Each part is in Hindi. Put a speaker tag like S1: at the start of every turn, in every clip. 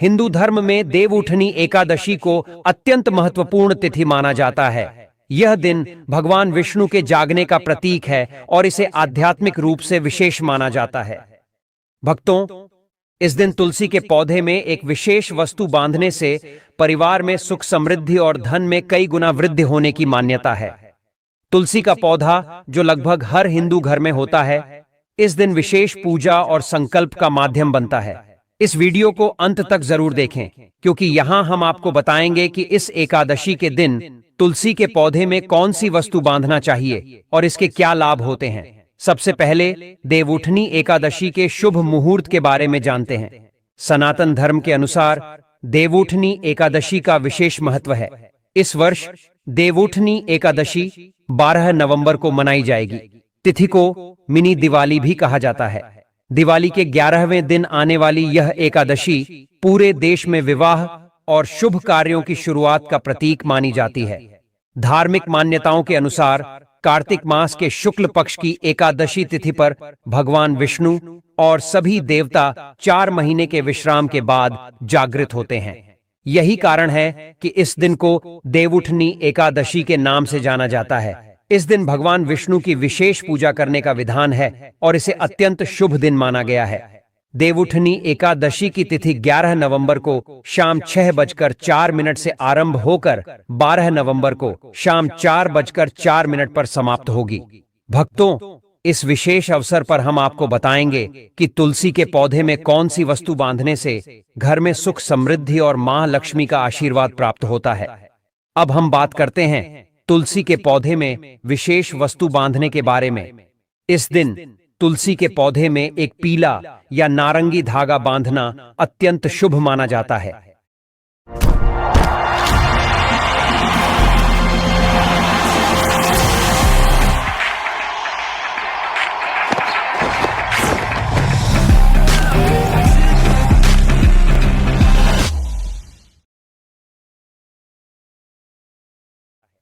S1: हिंदू धर्म में देवउठनी एकादशी को अत्यंत महत्वपूर्ण तिथि माना जाता है। यह दिन भगवान विष्णु के जागने का प्रतीक है और इसे आध्यात्मिक रूप से विशेष माना जाता है। भक्तों, इस दिन तुलसी के पौधे में एक विशेष वस्तु बांधने से परिवार में सुख समृद्धि और धन में कई गुना वृद्धि होने की मान्यता है। तुलसी का पौधा, जो लगभग हर हिंदू घर में होता है, इस दिन विशेष पूजा और संकल्प का माध्यम बनता है। इस वीडियो को अंत तक जरूर देखें, क्योंकि यहां हम आपको बताएंगे कि इस एकादशी के दिन तुलसी के पौधे में कौन सी वस्तु बांधना चाहिए और इसके क्या लाभ होते हैं। सबसे पहले देवउठनी एकादशी के शुभ मुहूर्त के बारे में जानते हैं। सनातन धर्म के अनुसार देवउठनी एकादशी का विशेष महत्व है। इस वर्ष देवउठनी एकादशी 12 नवंबर को मनाई जाएगी। तिथि को मिनी दिवाली भी कहा जाता है। दिवाली के 11वें दिन आने वाली यह एकादशी पूरे देश में विवाह और शुभ कार्यों की शुरुआत का प्रतीक मानी जाती है। धार्मिक मान्यताओं के अनुसार कार्तिक मास के शुक्ल पक्ष की एकादशी तिथि पर भगवान विष्णु और सभी देवता 4 महीने के विश्राम के बाद जागृत होते हैं। यही कारण है कि इस दिन को देवउठनी एकादशी के नाम से जाना जाता है। इस दिन भगवान विष्णु की विशेष पूजा करने का विधान है और इसे अत्यंत शुभ दिन माना गया है। देवउठनी एकादशी की तिथि 11 नवंबर को शाम 6:04 से आरंभ होकर 12 नवंबर को शाम 4:04 पर समाप्त होगी। भक्तों, इस विशेष अवसर पर हम आपको बताएंगे कि तुलसी के पौधे में कौन सी वस्तु बांधने से घर में सुख समृद्धि और मां लक्ष्मी का आशीर्वाद प्राप्त होता है। अब हम बात करते हैं तुलसी के पौधे में विशेष वस्तु बांधने के बारे में। इस दिन तुलसी के पौधे में एक पीला या नारंगी धागा बांधना अत्यंत शुभ माना जाता है।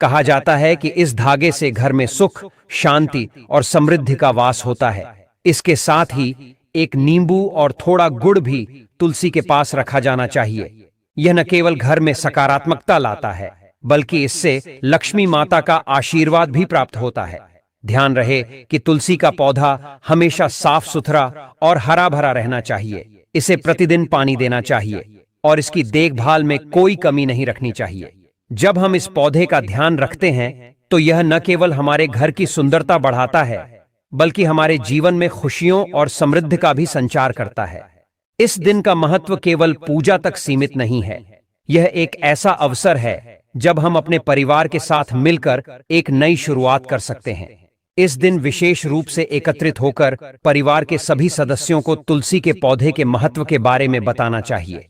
S1: कहा जाता है कि इस धागे से घर में सुख, शांति और समृद्धि का वास होता है। इसके साथ ही एक नींबू और थोड़ा गुड़ भी तुलसी के पास रखा जाना चाहिए। यह न केवल घर में सकारात्मकता लाता है, बल्कि इससे लक्ष्मी माता का आशीर्वाद भी प्राप्त होता है। ध्यान रहे कि तुलसी का पौधा हमेशा साफ सुथरा और हरा भरा रहना चाहिए। इसे प्रतिदिन पानी देना चाहिए और इसकी देखभाल में कोई कमी नहीं रखनी चाहिए। जब हम इस पौधे का ध्यान रखते हैं तो यह न केवल हमारे घर की सुंदरता बढ़ाता है, बल्कि हमारे जीवन में खुशियों और समृद्धि का भी संचार करता है। इस दिन का महत्व केवल पूजा तक सीमित नहीं है। यह एक ऐसा अवसर है जब हम अपने परिवार के साथ मिलकर एक नई शुरुआत कर सकते हैं। इस दिन विशेष रूप से एकत्रित होकर परिवार के सभी सदस्यों को तुलसी के पौधे के महत्व के बारे में बताना चाहिए।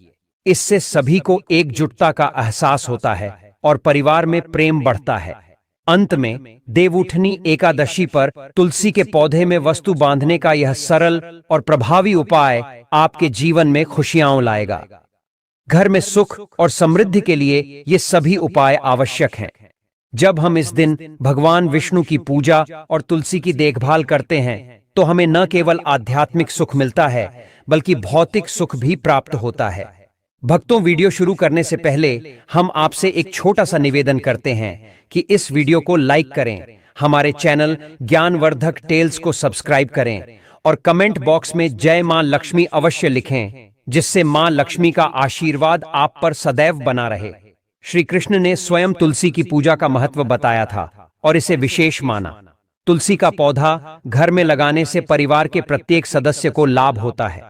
S1: इससे सभी को एकजुटता का एहसास होता है और परिवार में प्रेम बढ़ता है। अंत में देवउठनी एकादशी पर तुलसी के पौधे में वस्तु बांधने का यह सरल और प्रभावी उपाय आपके जीवन में खुशियां लाएगा। घर में सुख और समृद्धि के लिए ये सभी उपाय आवश्यक हैं। जब हम इस दिन भगवान विष्णु की पूजा और तुलसी की देखभाल करते हैं तो हमें न केवल आध्यात्मिक सुख मिलता है, बल्कि भौतिक सुख भी प्राप्त होता है। भक्तों, वीडियो शुरू करने से पहले हम आपसे एक छोटा सा निवेदन करते हैं कि इस वीडियो को लाइक करें, हमारे चैनल ज्ञानवर्धक टेल्स को सब्सक्राइब करें और कमेंट बॉक्स में जय मां लक्ष्मी अवश्य लिखें, जिससे मां लक्ष्मी का आशीर्वाद आप पर सदैव बना रहे। श्री कृष्ण ने स्वयं तुलसी की पूजा का महत्व बताया था और इसे विशेष माना। तुलसी का पौधा घर में लगाने से परिवार के प्रत्येक सदस्य को लाभ होता है।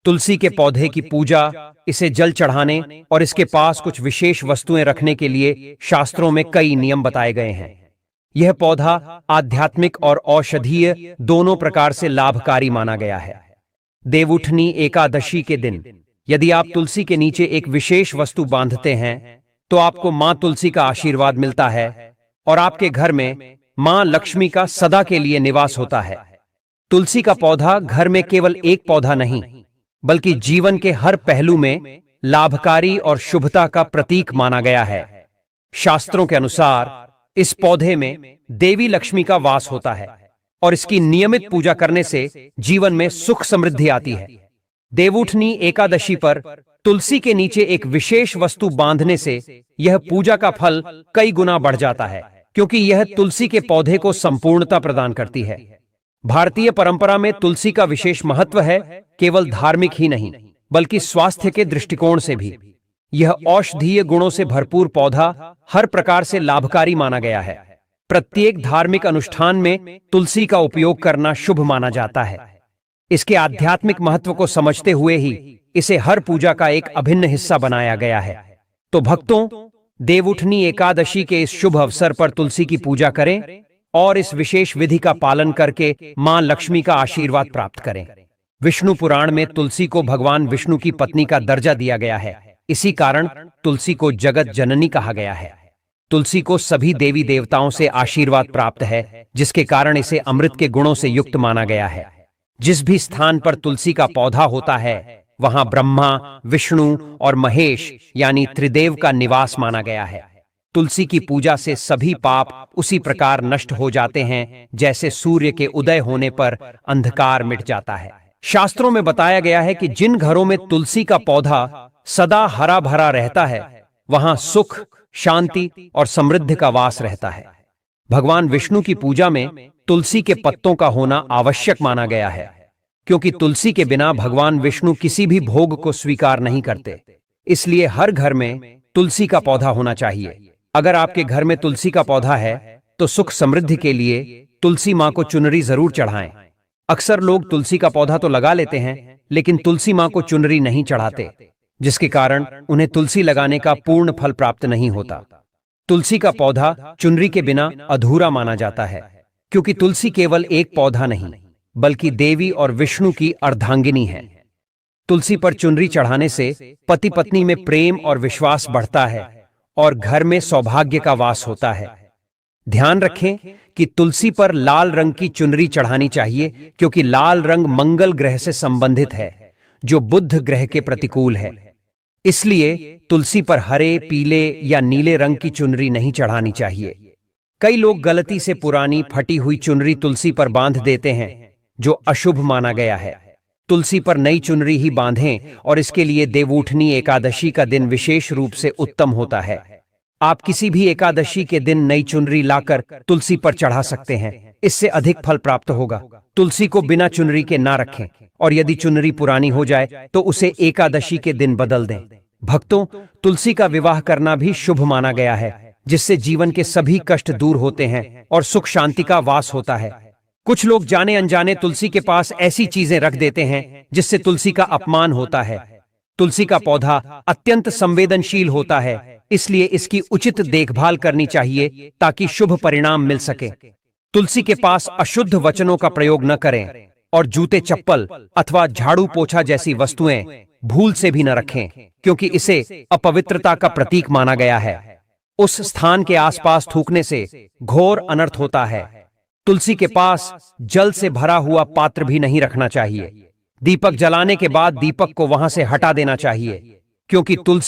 S1: तुलसी के पौधे की पूजा, इसे जल चढ़ाने और इसके पास कुछ विशेष वस्तुएं रखने के लिए शास्त्रों में कई नियम बताए गए हैं। यह पौधा आध्यात्मिक और औषधीय दोनों प्रकार से लाभकारी माना गया है। देवउठनी एकादशी के दिन यदि आप तुलसी के नीचे एक विशेष वस्तु बांधते हैं तो आपको मां तुलसी का आशीर्वाद मिलता है और आपके घर में मां लक्ष्मी का सदा के लिए निवास होता है। तुलसी का पौधा घर में केवल एक पौधा नहीं, बल्कि जीवन के हर पहलू में लाभकारी और शुभता का प्रतीक माना गया है। शास्त्रों के अनुसार इस पौधे में देवी लक्ष्मी का वास होता है और इसकी नियमित पूजा करने से जीवन में सुख समृद्धि आती है। देवउठनी एकादशी पर तुलसी के नीचे एक विशेष वस्तु बांधने से यह पूजा का फल कई गुना बढ़ जाता है, क्योंकि यह तुलसी के पौधे को संपूर्णता प्रदान करती है। भारतीय परंपरा में तुलसी का विशेष महत्व है, केवल धार्मिक ही नहीं बल्कि स्वास्थ्य के दृष्टिकोण से भी। यह औषधीय गुणों से भरपूर पौधा हर प्रकार से लाभकारी माना गया है। प्रत्येक धार्मिक अनुष्ठान में तुलसी का उपयोग करना शुभ माना जाता है। इसके आध्यात्मिक महत्व को समझते हुए ही इसे हर पूजा का एक अभिन्न हिस्सा बनाया गया है। तो भक्तों, देवउठनी एकादशी के इस शुभ अवसर पर तुलसी की पूजा करें और इस विशेष विधि का पालन करके मां लक्ष्मी का आशीर्वाद प्राप्त करें। विष्णु पुराण में तुलसी को भगवान विष्णु की पत्नी का दर्जा दिया गया है। इसी कारण तुलसी को जगत जननी कहा गया है। तुलसी को सभी देवी देवताओं से आशीर्वाद प्राप्त है, जिसके कारण इसे अमृत के गुणों से युक्त माना गया है। जिस भी स्थान पर तुलसी का पौधा होता है वहां ब्रह्मा, विष्णु और महेश यानी त्रिदेव का निवास माना गया है। तुलसी की पूजा से सभी पाप उसी प्रकार नष्ट हो जाते हैं जैसे सूर्य के उदय होने पर अंधकार मिट जाता है। शास्त्रों में बताया गया है कि जिन घरों में तुलसी का पौधा सदा हरा भरा रहता है वहां सुख, शांति और समृद्धि का वास रहता है। भगवान विष्णु की पूजा में तुलसी के पत्तों का होना आवश्यक माना गया है, क्योंकि तुलसी के बिना भगवान विष्णु किसी भी भोग को स्वीकार नहीं करते। इसलिए हर घर में तुलसी का पौधा होना चाहिए। अगर आपके घर में तुलसी का पौधा है तो सुख समृद्धि के लिए तुलसी मां को चुनरी जरूर चढ़ाएं। अक्सर लोग तुलसी का पौधा तो लगा लेते हैं, लेकिन तुलसी मां को चुनरी नहीं चढ़ाते, जिसके कारण उन्हें तुलसी लगाने का पूर्ण फल प्राप्त नहीं होता। तुलसी का पौधा चुनरी के बिना अधूरा माना जाता है, क्योंकि तुलसी केवल एक पौधा नहीं बल्कि देवी और विष्णु की अर्धांगिनी है। तुलसी पर चुनरी चढ़ाने से पति पत्नी में प्रेम और विश्वास बढ़ता है और घर में सौभाग्य का वास होता है। ध्यान रखें कि तुलसी पर लाल रंग की चुनरी चढ़ानी चाहिए, क्योंकि लाल रंग मंगल ग्रह से संबंधित है, जो बुध ग्रह के प्रतिकूल है। इसलिए तुलसी पर हरे, पीले या नीले रंग की चुनरी नहीं चढ़ानी चाहिए। कई लोग गलती से पुरानी फटी हुई चुनरी तुलसी पर बांध देते हैं, जो अशुभ माना गया है। तुलसी पर नई चुनरी ही बांधें, और इसके लिए देवउठनी एकादशी का दिन विशेष रूप से उत्तम होता है। आप किसी भी एकादशी के दिन नई चुनरी लाकर तुलसी पर चढ़ा सकते हैं, इससे अधिक फल प्राप्त होगा। तुलसी को बिना चुनरी के ना रखें, और यदि चुनरी पुरानी हो जाए तो उसे एकादशी के दिन बदल दें। भक्तों, तुलसी का विवाह करना भी शुभ माना गया है, जिससे जीवन के सभी कष्ट दूर होते हैं और सुख शांति का वास होता है। कुछ लोग जाने अनजाने तुलसी के पास ऐसी चीजें रख देते हैं जिससे तुलसी का अपमान होता है। तुलसी का पौधा अत्यंत संवेदनशील होता है, इसलिए इसकी उचित देखभाल करनी चाहिए ताकि शुभ परिणाम मिल सके। तुलसी के पास अशुद्ध वचनों का प्रयोग न करें, और जूते, चप्पल अथवा झाड़ू पोछा जैसी वस्तुएं भूल से भी न रखें, क्योंकि इसे अपवित्रता का प्रतीक माना गया है। उस स्थान के आसपास थूकने से घोर अनर्थ होता है। तुलसी के पास जल से भरा हुआ पात्र भी नहीं रखना चाहिए। दीपक जलाने के बाद दीपक को वहां से हटा देना चाहिए, क्योंकि तुलसी